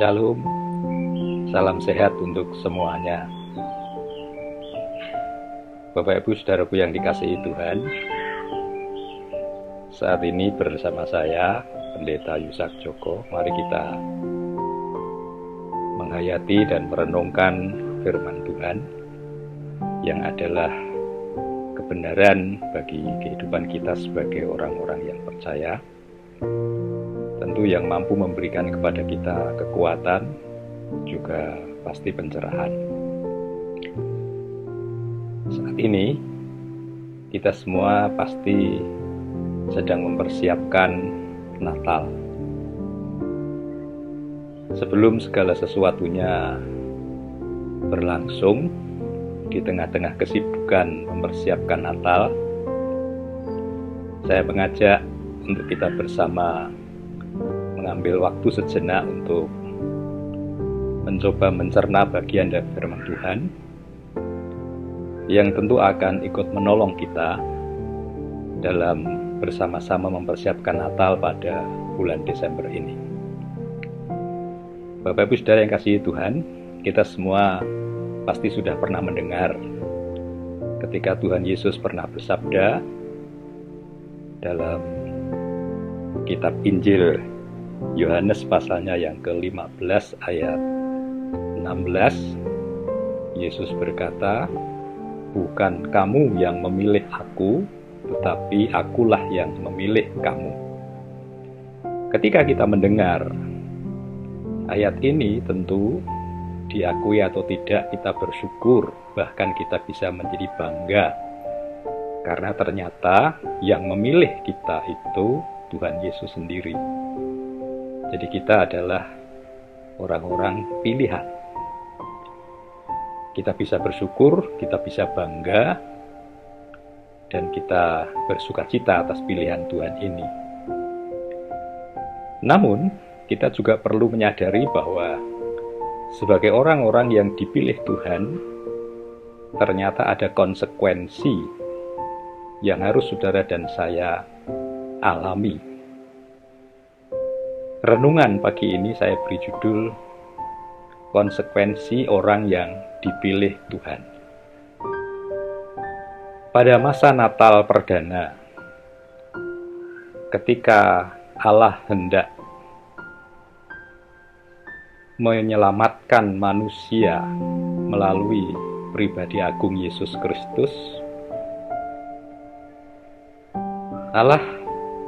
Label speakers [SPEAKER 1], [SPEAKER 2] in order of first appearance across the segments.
[SPEAKER 1] Shalom, salam sehat untuk semuanya. Bapak Ibu Saudaraku yang dikasihi Tuhan, saat ini bersama saya, Pendeta Yusak Joko, mari kita menghayati dan merenungkan firman Tuhan yang adalah kebenaran bagi kehidupan kita sebagai orang-orang yang percaya, tentu yang mampu memberikan kepada kita kekuatan, juga pasti pencerahan. Saat ini kita semua pasti sedang mempersiapkan Natal. Sebelum segala sesuatunya berlangsung, di tengah-tengah kesibukan mempersiapkan Natal, saya mengajak untuk kita bersama mengambil waktu sejenak untuk mencoba mencerna bagian dari firman Tuhan yang tentu akan ikut menolong kita dalam bersama-sama mempersiapkan Natal pada bulan Desember ini. Bapak Ibu Saudara yang kasihi Tuhan, kita semua pasti sudah pernah mendengar ketika Tuhan Yesus pernah bersabda dalam kitab Injil Yohanes pasalnya yang ke-15 ayat 16, Yesus berkata, "Bukan kamu yang memilih aku, tetapi akulah yang memilih kamu." Ketika kita mendengar ayat ini, tentu diakui atau tidak kita bersyukur, bahkan kita bisa menjadi bangga, karena ternyata yang memilih kita itu Tuhan Yesus sendiri. Jadi kita adalah orang-orang pilihan. Kita bisa bersyukur, kita bisa bangga, dan kita bersukacita atas pilihan Tuhan ini. Namun, kita juga perlu menyadari bahwa sebagai orang-orang yang dipilih Tuhan, ternyata ada konsekuensi yang harus saudara dan saya alami. Renungan pagi ini saya beri judul Konsekuensi Orang yang Dipilih Tuhan. Pada masa Natal perdana, ketika Allah hendak menyelamatkan manusia melalui pribadi agung Yesus Kristus, Allah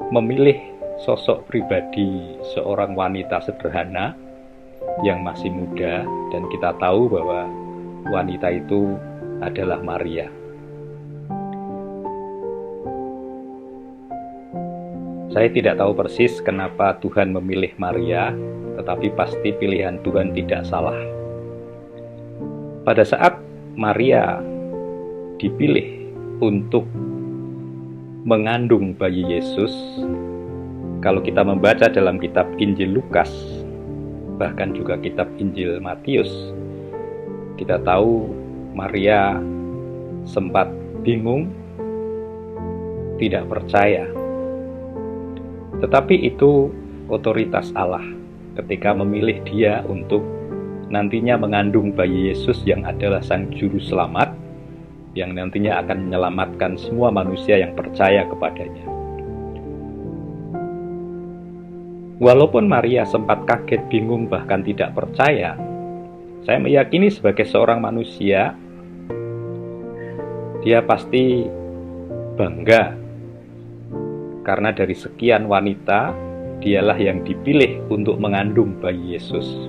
[SPEAKER 1] memilih sosok pribadi seorang wanita sederhana yang masih muda, dan kita tahu bahwa wanita itu adalah Maria. Saya tidak tahu persis kenapa Tuhan memilih Maria, tetapi pasti pilihan Tuhan tidak salah. Pada saat Maria dipilih untuk mengandung bayi Yesus, kalau kita membaca dalam kitab Injil Lukas, bahkan juga kitab Injil Matius, kita tahu Maria sempat bingung, tidak percaya. Tetapi itu otoritas Allah ketika memilih dia untuk nantinya mengandung bayi Yesus yang adalah Sang Juru Selamat, yang nantinya akan menyelamatkan semua manusia yang percaya kepadanya. Walaupun Maria sempat kaget, bingung, bahkan tidak percaya, saya meyakini sebagai seorang manusia, dia pasti bangga, karena dari sekian wanita, dialah yang dipilih untuk mengandung bayi Yesus.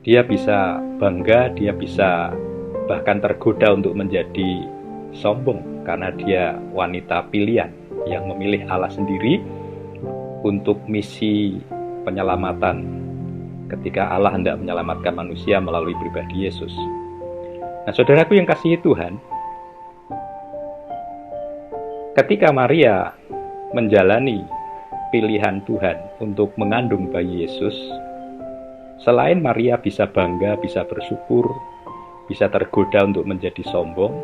[SPEAKER 1] Dia bisa bangga, dia bisa bahkan tergoda untuk menjadi sombong, karena dia wanita pilihan yang memilih Allah sendiri untuk misi penyelamatan ketika Allah hendak menyelamatkan manusia melalui pribadi Yesus. Nah, saudaraku yang kasihi Tuhan, ketika Maria menjalani pilihan Tuhan untuk mengandung bayi Yesus, selain Maria bisa bangga, bisa bersyukur, bisa tergoda untuk menjadi sombong,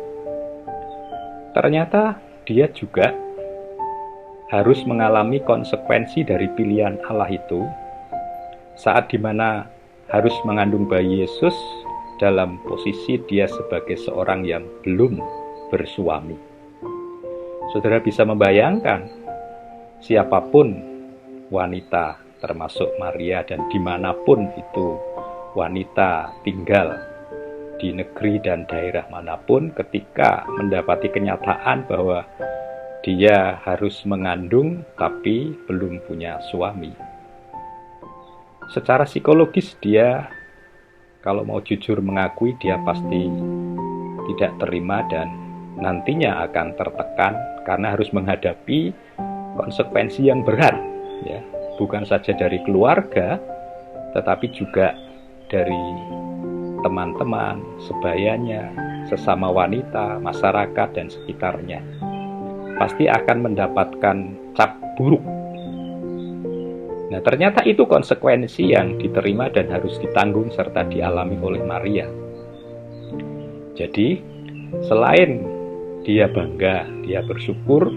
[SPEAKER 1] ternyata dia juga harus mengalami konsekuensi dari pilihan Allah itu, saat dimana harus mengandung bayi Yesus dalam posisi dia sebagai seorang yang belum bersuami. Saudara bisa membayangkan siapapun wanita, termasuk Maria, dan dimanapun itu wanita tinggal, di negeri dan daerah manapun, ketika mendapati kenyataan bahwa dia harus mengandung tapi belum punya suami, secara psikologis dia, kalau mau jujur mengakui, dia pasti tidak terima dan nantinya akan tertekan karena harus menghadapi konsekuensi yang berat, ya, bukan saja dari keluarga tetapi juga dari teman-teman, sebayanya, sesama wanita, masyarakat dan sekitarnya. Pasti akan mendapatkan cap buruk. Nah, ternyata itu konsekuensi yang diterima dan harus ditanggung serta dialami oleh Maria. Jadi, selain dia bangga, dia bersyukur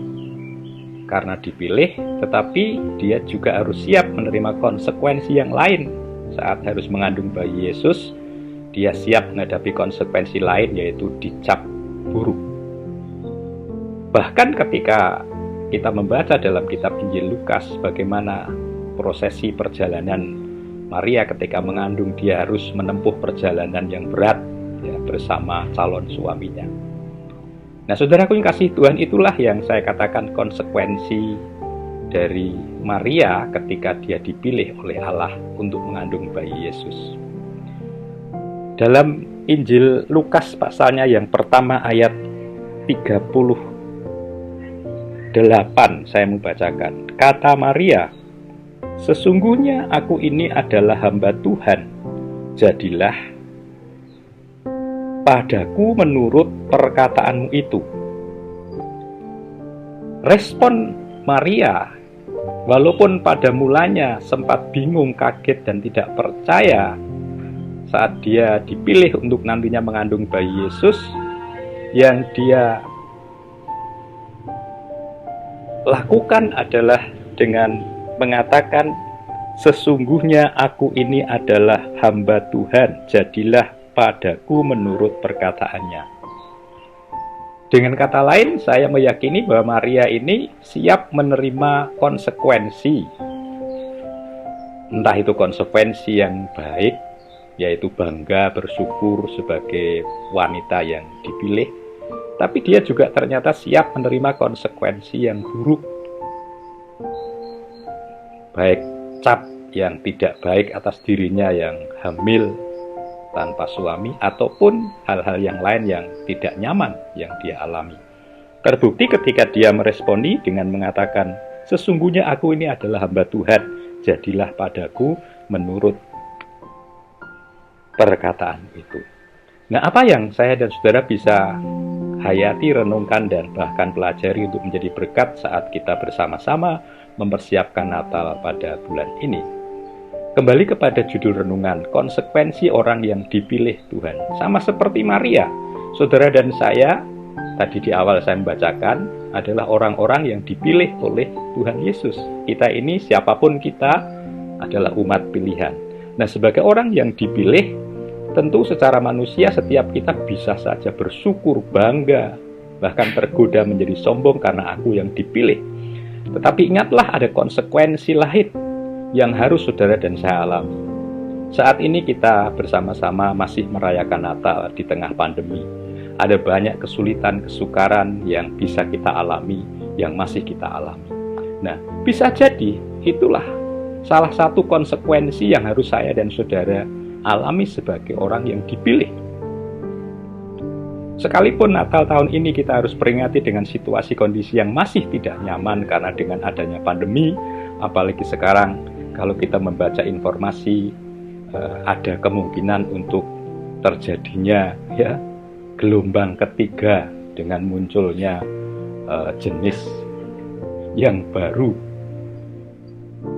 [SPEAKER 1] karena dipilih, tetapi dia juga harus siap menerima konsekuensi yang lain. Saat harus mengandung bayi Yesus, dia siap menghadapi konsekuensi lain, yaitu dicap buruk. Bahkan ketika kita membaca dalam kitab Injil Lukas bagaimana prosesi perjalanan Maria ketika mengandung, dia harus menempuh perjalanan yang berat, ya, bersama calon suaminya. Nah, saudaraku yang kasih Tuhan, itulah yang saya katakan konsekuensi dari Maria ketika dia dipilih oleh Allah untuk mengandung bayi Yesus. Dalam Injil Lukas pasalnya yang pertama ayat 38 saya membacakan. Kata Maria, "Sesungguhnya aku ini adalah hamba Tuhan, jadilah padaku menurut perkataanmu itu." Respon Maria, walaupun pada mulanya sempat bingung, kaget, dan tidak percaya saat dia dipilih untuk nantinya mengandung bayi Yesus, yang dia lakukan adalah dengan mengatakan, "Sesungguhnya aku ini adalah hamba Tuhan, jadilah padaku menurut perkataannya." Dengan kata lain, saya meyakini bahwa Maria ini siap menerima konsekuensi. Entah itu konsekuensi yang baik, yaitu bangga, bersyukur sebagai wanita yang dipilih, tapi dia juga ternyata siap menerima konsekuensi yang buruk, baik cap yang tidak baik atas dirinya yang hamil tanpa suami, ataupun hal-hal yang lain yang tidak nyaman yang dia alami. Terbukti ketika dia meresponi dengan mengatakan, "Sesungguhnya aku ini adalah hamba Tuhan, jadilah padaku menurut perkataan itu." Nah, apa yang saya dan saudara bisa hayati, renungkan, dan bahkan pelajari untuk menjadi berkat saat kita bersama-sama mempersiapkan Natal pada bulan ini? Kembali kepada judul renungan, konsekuensi orang yang dipilih Tuhan. Sama seperti Maria, saudara dan saya, tadi di awal saya membacakan, adalah orang-orang yang dipilih oleh Tuhan Yesus. Kita ini, siapapun kita, adalah umat pilihan. Nah, sebagai orang yang dipilih, tentu secara manusia setiap kita bisa saja bersyukur, bangga, bahkan tergoda menjadi sombong karena aku yang dipilih. Tetapi ingatlah, ada konsekuensi lain yang harus saudara dan saya alami. Saat ini kita bersama-sama masih merayakan Natal di tengah pandemi. Ada banyak kesulitan, kesukaran yang bisa kita alami, yang masih kita alami. Nah, bisa jadi itulah salah satu konsekuensi yang harus saya dan saudara alami sebagai orang yang dipilih. Sekalipun Natal tahun ini kita harus peringati dengan situasi kondisi yang masih tidak nyaman karena dengan adanya pandemi, apalagi sekarang kalau kita membaca informasi, ada kemungkinan untuk terjadinya, ya, gelombang ketiga dengan munculnya jenis yang baru.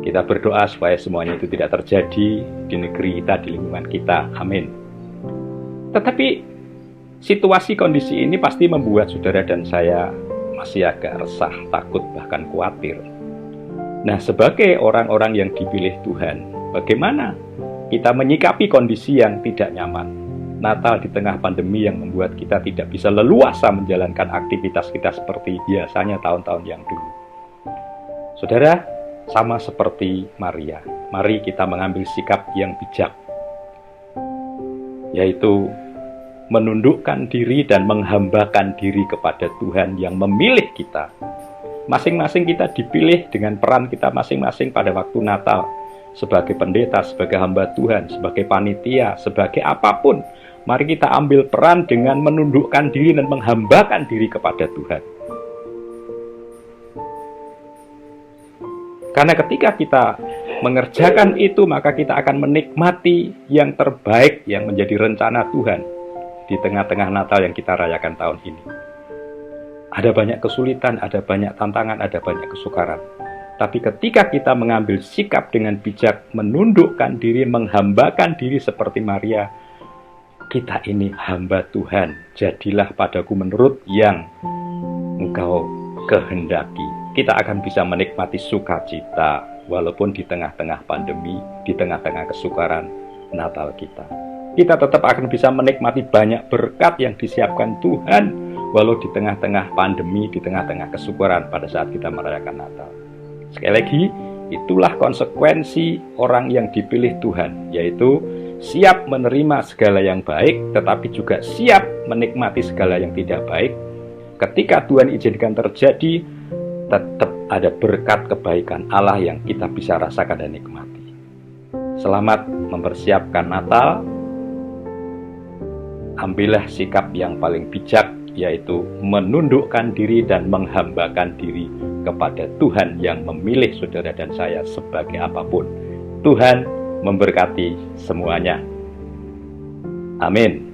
[SPEAKER 1] Kita berdoa supaya semuanya itu tidak terjadi di negeri kita, di lingkungan kita. Amin. Tetapi situasi kondisi ini pasti membuat saudara dan saya masih agak resah, takut, bahkan khawatir. Nah, sebagai orang-orang yang dipilih Tuhan, Bagaimana kita menyikapi kondisi yang tidak nyaman? Natal di tengah pandemi yang membuat kita tidak bisa leluasa menjalankan aktivitas kita seperti biasanya tahun-tahun yang dulu. Saudara, sama seperti Maria, mari kita mengambil sikap yang bijak, yaitu menundukkan diri dan menghambakan diri kepada Tuhan yang memilih kita. Masing-masing kita dipilih dengan peran kita masing-masing pada waktu Natal, sebagai pendeta, sebagai hamba Tuhan, sebagai panitia, sebagai apapun. Mari kita ambil peran dengan menundukkan diri dan menghambakan diri kepada Tuhan. Karena ketika kita mengerjakan itu, maka kita akan menikmati yang terbaik yang menjadi rencana Tuhan di tengah-tengah Natal yang kita rayakan tahun ini. Ada banyak kesulitan, ada banyak tantangan, ada banyak kesukaran. Tapi ketika kita mengambil sikap dengan bijak, menundukkan diri, menghambakan diri seperti Maria, kita ini hamba Tuhan, jadilah padaku menurut yang Engkau kehendaki. Kita akan bisa menikmati sukacita, walaupun di tengah-tengah pandemi, di tengah-tengah kesukaran Natal kita. Kita tetap akan bisa menikmati banyak berkat yang disiapkan Tuhan, walau di tengah-tengah pandemi, di tengah-tengah kesukaran pada saat kita merayakan Natal. Sekali lagi, itulah konsekuensi orang yang dipilih Tuhan, yaitu siap menerima segala yang baik, tetapi juga siap menikmati segala yang tidak baik. Ketika Tuhan izinkan terjadi, tetap ada berkat kebaikan Allah yang kita bisa rasakan dan nikmati. Selamat mempersiapkan Natal. Ambillah sikap yang paling bijak, yaitu menundukkan diri dan menghambakan diri kepada Tuhan yang memilih saudara dan saya sebagai apapun. Tuhan memberkati semuanya. Amin.